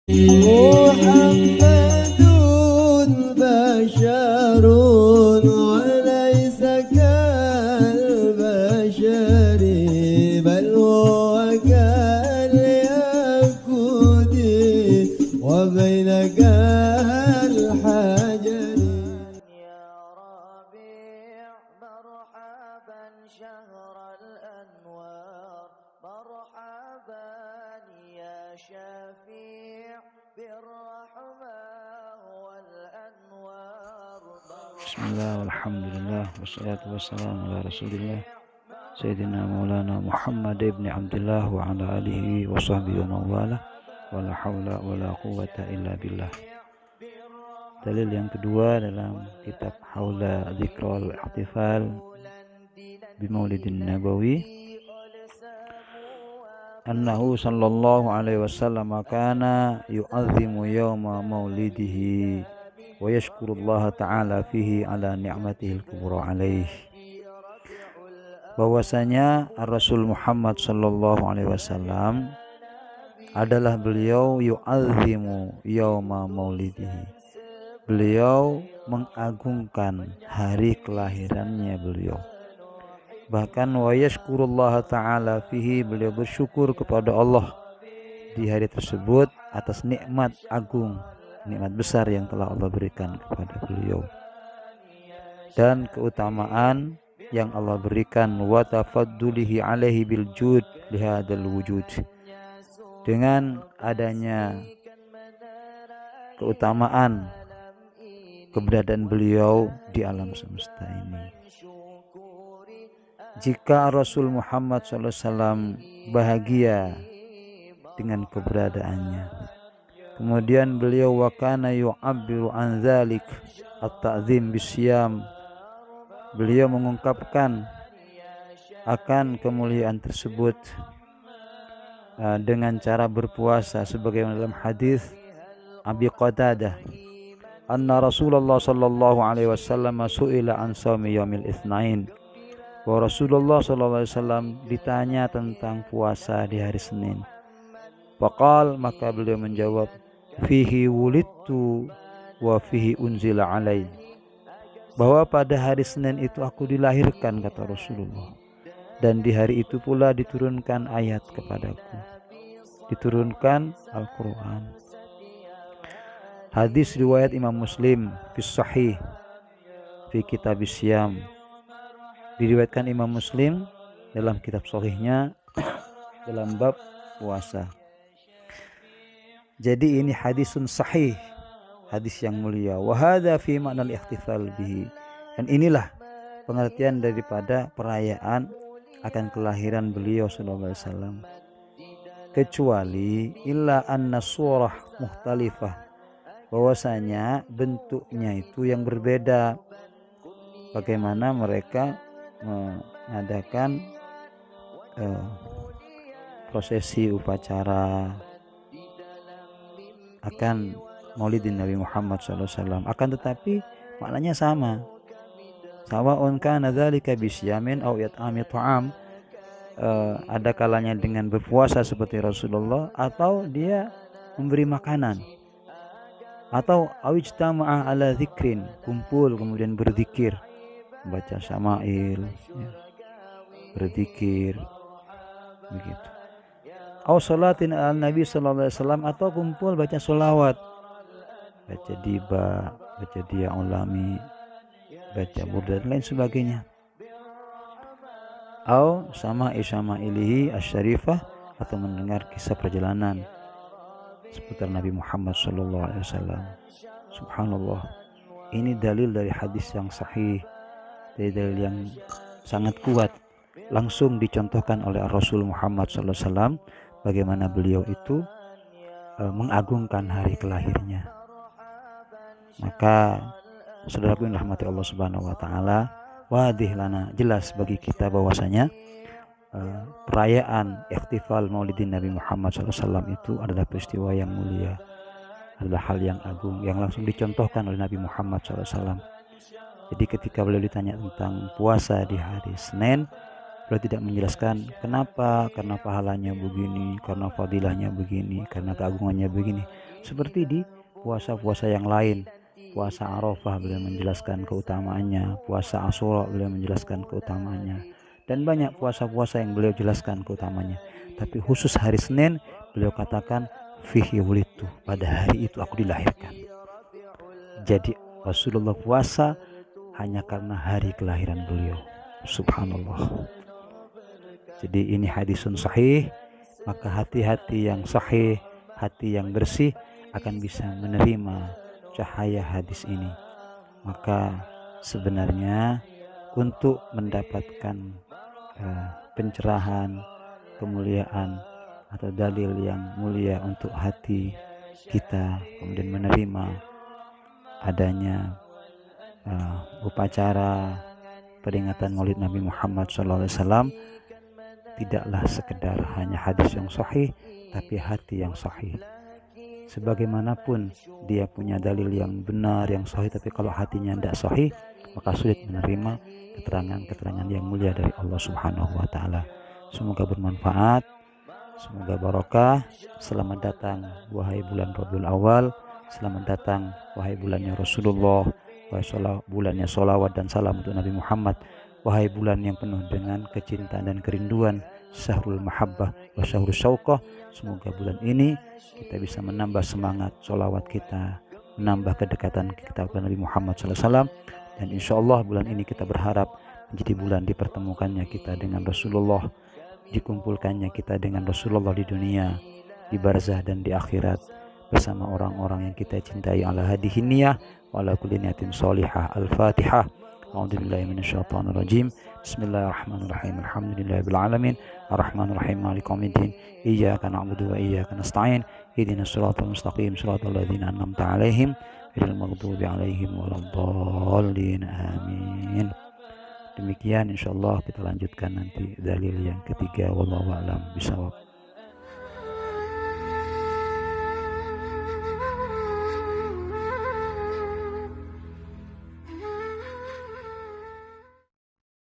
Muhammadun basyarun wa laysa kal bashari bal huwa kal yakudi wa bainaka al hajari ya rabi' marhaban shahral anwar marhaban ya shafi' Bismillah, alhamdulillah, wassalatu wassalamu ala rasulillah Sayyidina Maulana Muhammad ibn Abdullah wa ala alihi wa sahbihi wa mawala wa la hawla wa la quwata illa billah. Dalil yang kedua dalam kitab Haula Dzikrul Ihtifal bi Maulidin Nabawi, annahu sallallahu alaihi wasallam kana yu'azzimu yawma maulidihi wa yashkurullaha ta'ala fihi ala ni'matihil kubra alaih. Bahwasanya Rasul Muhammad sallallahu alaihi wasallam adalah beliau yu'azzimu yawma maulidihi, beliau mengagungkan hari kelahirannya beliau. Bahkan wa yashkurullaha ta'ala fihi, beliau bersyukur kepada Allah di hari tersebut atas nikmat agung, nikmat besar yang telah Allah berikan kepada beliau dan keutamaan yang Allah berikan, wa tafaddulihi alaihi bil jud lihadal wujud, dengan adanya keutamaan keberadaan beliau di alam semesta ini. Jika Rasul Muhammad SAW bahagia dengan keberadaannya, kemudian beliau wa kana yu'abbiru an dzalik at-ta'zim bisyam, beliau mengungkapkan akan kemuliaan tersebut dengan cara berpuasa, sebagaimana dalam hadis Abi Qatadah, anna Rasulullah sallallahu alaihi wasallam su'ila an shaumi yaumil itsnain, bahwa Rasulullah sallallahu alaihi wasallam ditanya tentang puasa di hari Senin. Faqal, maka beliau menjawab, fihi wulidtu wa fihi unzila alai, bahwa pada hari Senin itu aku dilahirkan, kata Rasulullah, dan di hari itu pula diturunkan ayat kepadaku, diturunkan Al-Quran. Hadis riwayat Imam Muslim fi Sahih fi kitab Isyam, diriwayatkan Imam Muslim dalam kitab sahihnya dalam bab puasa. Jadi ini hadisun sahih, hadis yang mulia. Wa hadza fi ma'nal ihtifal bihi, dan inilah pengertian daripada perayaan akan kelahiran beliau sallallahu alaihi wasallam. Kecuali illa anna surah mukhtalifah, bahwasanya bentuknya itu yang berbeda. Bagaimana mereka mengadakan prosesi upacara akan maulidin Nabi Muhammad SAW, akan tetapi maknanya sama. Sawa'un kana dzalika bisyamin aw yat'ami ta'am, ada kalanya dengan berpuasa seperti Rasulullah, atau dia memberi makanan, atau awijtama'a ala dzikrin, kumpul kemudian berzikir, baca syama'il, ya, berzikir begitu. Aw salatin al Nabi sallallahu alaihi wasallam, atau kumpul baca sholawat, baca diba, baca dia ulami, baca burda dan lain sebagainya. Aw sama'ilihi asyarifah, atau mendengar kisah perjalanan seputar Nabi Muhammad sallallahu alaihi wasallam. Subhanallah, ini dalil dari hadis yang sahih, dari dalil yang sangat kuat, langsung dicontohkan oleh Rasul Muhammad sallallahu alaihi wasallam, bagaimana beliau itu mengagungkan hari kelahirnya. Maka saudaraku yang dirahmati Allah Subhanahu wa taala, wadih lana, jelas bagi kita bahwasanya perayaan ihtifal Maulidin Nabi Muhammad SAW itu adalah peristiwa yang mulia, adalah hal yang agung yang langsung dicontohkan oleh Nabi Muhammad SAW. Jadi ketika beliau ditanya tentang puasa di hari Senin, beliau tidak menjelaskan kenapa, karena pahalanya begini, karena fadilahnya begini, karena keagungannya begini. Seperti di puasa-puasa yang lain, puasa Arafah beliau menjelaskan keutamaannya, puasa Asyura beliau menjelaskan keutamaannya, dan banyak puasa-puasa yang beliau jelaskan keutamaannya. Tapi khusus hari Senin beliau katakan fihi wulidtu, pada hari itu aku dilahirkan. Jadi Rasulullah puasa hanya karena hari kelahiran beliau. Subhanallah. Jadi ini hadisun sahih, maka hati-hati yang sahih, hati yang bersih akan bisa menerima cahaya hadis ini. Maka sebenarnya untuk mendapatkan pencerahan, kemuliaan atau dalil yang mulia untuk hati kita, kemudian menerima adanya upacara peringatan Maulid Nabi Muhammad SAW, tidaklah sekedar hanya hadis yang sahih, tapi hati yang sahih. Sebagaimanapun dia punya dalil yang benar, yang sahih, tapi kalau hatinya tidak sahih, maka sulit menerima keterangan-keterangan yang mulia dari Allah Subhanahu wa Ta'ala. Semoga bermanfaat, semoga barokah. Selamat datang wahai bulan Rabiul Awal, selamat datang wahai bulannya Rasulullah, wahai bulannya sholawat dan salam untuk Nabi Muhammad, wahai bulan yang penuh dengan kecintaan dan kerinduan, syahrul mahabbah wa syahrul syauqah. Semoga bulan ini kita bisa menambah semangat sholawat kita, menambah kedekatan kita kepada Nabi Muhammad SAW, dan insya Allah bulan ini kita berharap menjadi bulan dipertemukannya kita dengan Rasulullah, dikumpulkannya kita dengan Rasulullah di dunia, di barzah dan di akhirat, bersama orang-orang yang kita cintai. Ala hadihi niyah wa ala kulli niyatin sholihah. Al-Fatihah. A'udzubillahi minasyaitonir rajim. Bismillahirrahmanirrahim. Alhamdulillahirabbil alamin. Arrahmanirrahim. Maliki yaumiddin. Iyyaka na'budu wa iyyaka nasta'in. Ihdinas siratal mustaqim. Siratal ladzina an'amta 'alaihim ghairil maghdubi 'alaihim waladdallin. Amin. Demikian insyaallah kita lanjutkan nanti dalil yang ketiga. Wallahu a'lam bishawab.